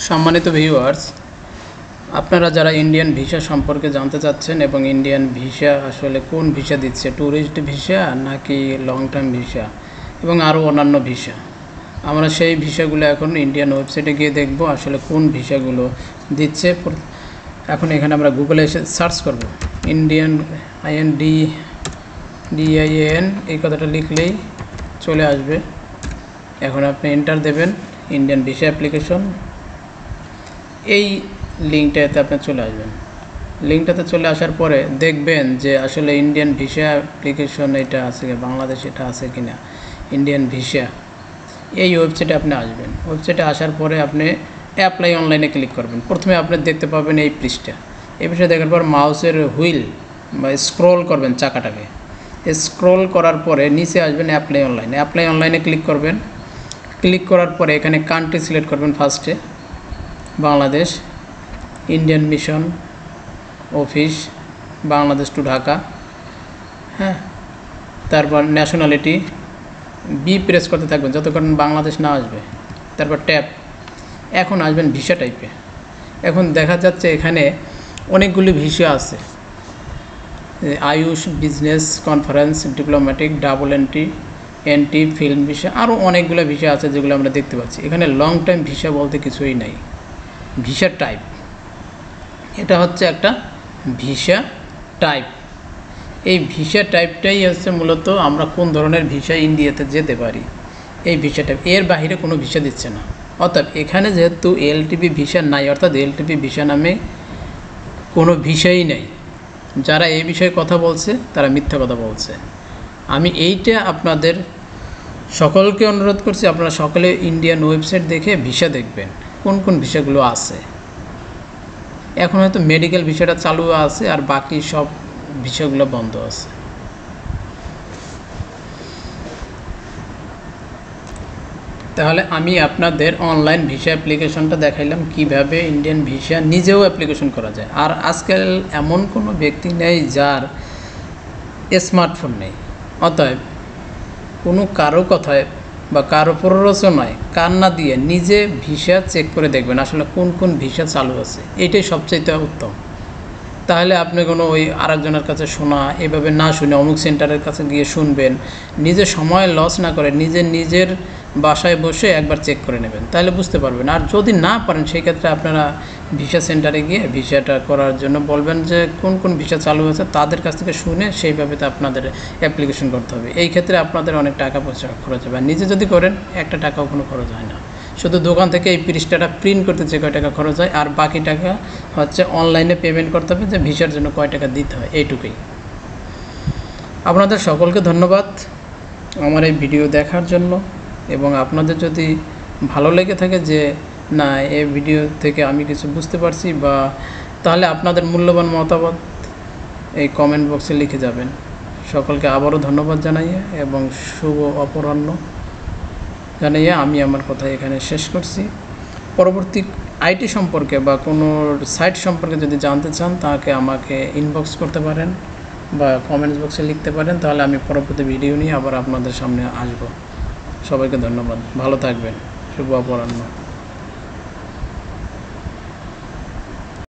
সম্মানিত ভিউয়ার্স, আপনারা যারা ইন্ডিয়ান ভিসা সম্পর্কে জানতে চাচ্ছেন এবং ইন্ডিয়ান ভিসা আসলে কোন ভিসা দিচ্ছে, ট্যুরিস্ট ভিসা নাকি লং টার্ম ভিসা এবং আরও অন্যান্য ভিসা, আমরা সেই ভিসাগুলো এখন ইন্ডিয়ান ওয়েবসাইটে গিয়ে দেখব আসলে কোন ভিসাগুলো দিচ্ছে। এখন এখানে আমরা গুগলে এসে সার্চ করব ইন্ডিয়ান INDIAN, এই কথাটা লিখলেই চলে আসবে। এখন আপনি এন্টার দেবেন ইন্ডিয়ান ভিসা অ্যাপ্লিকেশন, এই লিঙ্কটাতে আপনি চলে আসবেন। লিঙ্কটাতে চলে আসার পরে দেখবেন যে আসলে ইন্ডিয়ান ভিসা অ্যাপ্লিকেশন এটা আছে কি, বাংলাদেশ এটা আছে কি না, ইন্ডিয়ান ভিসা, এই ওয়েবসাইটে আপনি আসবেন। ওয়েবসাইটে আসার পরে আপনি অ্যাপ্লাই অনলাইনে ক্লিক করবেন। প্রথমে আপনি দেখতে পাবেন এই পৃষ্ঠা। এই পৃষ্ঠা দেখার পর মাউসের হুইল বা স্ক্রল করবেন চাকাটাকে, স্ক্রল করার পরে নিচে আসবেন অ্যাপ্লাই অনলাইনে। অ্যাপ্লাই অনলাইনে ক্লিক করবেন। ক্লিক করার পরে এখানে কান্ট্রি সিলেক্ট করবেন। ফার্স্টে Bangladesh, Indian mission office, Bangladesh to Dhaka, হ্যাঁ। তারপর ন্যাশনালিটি, বি প্রেস করতে থাকবেন যতক্ষণ বাংলাদেশ না আসবে। তারপর ট্যাপ, এখন আসবেন ভিসা টাইপে। এখন দেখা যাচ্ছে এখানে অনেকগুলি ভিসা আছে, Ayush, business, conference, diplomatic, NT, film visa, আরও অনেকগুলো ভিসা আছে যেগুলো আমরা দেখতে পাচ্ছি। এখানে লং টাইম ভিসা বলতে কিছুই নাই। ভিসা টাইপ, এটা হচ্ছে একটা ভিসা টাইপ। এই ভিসা টাইপটাই হচ্ছে মূলত আমরা কোন ধরনের ভিসা ইন্ডিয়াতে যেতে পারি, এই ভিসা টাইপ। এর বাইরে কোনো ভিসা দিচ্ছে না। অর্থাৎ এখানে যেহেতু LTP ভিসা নাই, অর্থাৎ LTP ভিসা নামে কোনো ভিসাই নেই। যারা এই বিষয়ে কথা বলছে তারা মিথ্যা কথা বলছে। আমি এইটা আপনাদের সকলকে অনুরোধ করছি, আপনারা সকলে ইন্ডিয়ান ওয়েবসাইট দেখে ভিসা দেখবেন কোন কোন ভিসাগুলো আছে। এখন হয়তো মেডিকেল ভিসাটা চালু আছে আর বাকি সব ভিসাগুলো বন্ধ আছে। তাহলে আমি আপনাদের অনলাইন ভিসা অ্যাপ্লিকেশনটা দেখাইলাম কিভাবে ইন্ডিয়ান ভিসা নিজেও অ্যাপ্লিকেশন করা যায়। আর আজকাল এমন কোনো ব্যক্তি নেই যার স্মার্টফোন নেই। অতএব কোনো কারো কথায় বা কারো প্ররোচনায় কান্না দিয়ে নিজে ভিসা চেক করে দেখবেন আসলে কোন কোন ভিসা চালু আছে, এটাই সবচেয়ে উত্তম। তাহলে আপনি কোনো ওই আরেকজনের কাছে শোনা এভাবে না শুনে অমুক সেন্টারের কাছে গিয়ে শুনবেন, নিজে সময় লস না করে নিজের বাসায় বসে একবার চেক করে নেবেন, তাহলে বুঝতে পারবেন। আর যদি না পারেন সেই ক্ষেত্রে আপনারা ভিসা সেন্টারে গিয়ে ভিসাটা করার জন্য বলবেন যে কোন কোন ভিসা চালু আছে, তাদের কাছ থেকে শুনে সেইভাবে তো আপনাদের অ্যাপ্লিকেশন করতে হবে। এই ক্ষেত্রে আপনাদের অনেক টাকা পয়সা খরচ হবে। আর নিজে যদি করেন একটা টাকাও কোনো খরচ হয় না। শুধু দোকান থেকে এই পৃষ্ঠাটা প্রিন্ট করতে যে কয় টাকা খরচ হয়, আর বাকি টাকা হচ্ছে অনলাইনে পেমেন্ট করতে হবে যে ভিসার জন্য কয় টাকা দিতে হয়, এইটুকুই। আপনাদের সকলকে ধন্যবাদ আমার এই ভিডিও দেখার জন্য। এবং আপনাদের যদি ভালো লেগে থাকে যে না এই ভিডিও থেকে আমি কিছু বুঝতে পারছি, বা তাহলে আপনাদের মূল্যবান মতামত এই কমেন্ট বক্সে লিখে যাবেন। সকলকে আবারও ধন্যবাদ জানাইয়ে এবং শুভ অপরাহ্ন জানাইয়ে আমি আমার কথা এখানে শেষ করছি। পরবর্তী আইটি সম্পর্কে বা কোনো সাইট সম্পর্কে যদি জানতে চান তাকে আমাকে ইনবক্স করতে পারেন বা কমেন্টস বক্সে লিখতে পারেন, তাহলে আমি পরবর্তী ভিডিও নিয়ে আবার আপনাদের সামনে আসব। সবাইকে ধন্যবাদ, ভালো থাকবেন, শুভ অপরাহ্ন।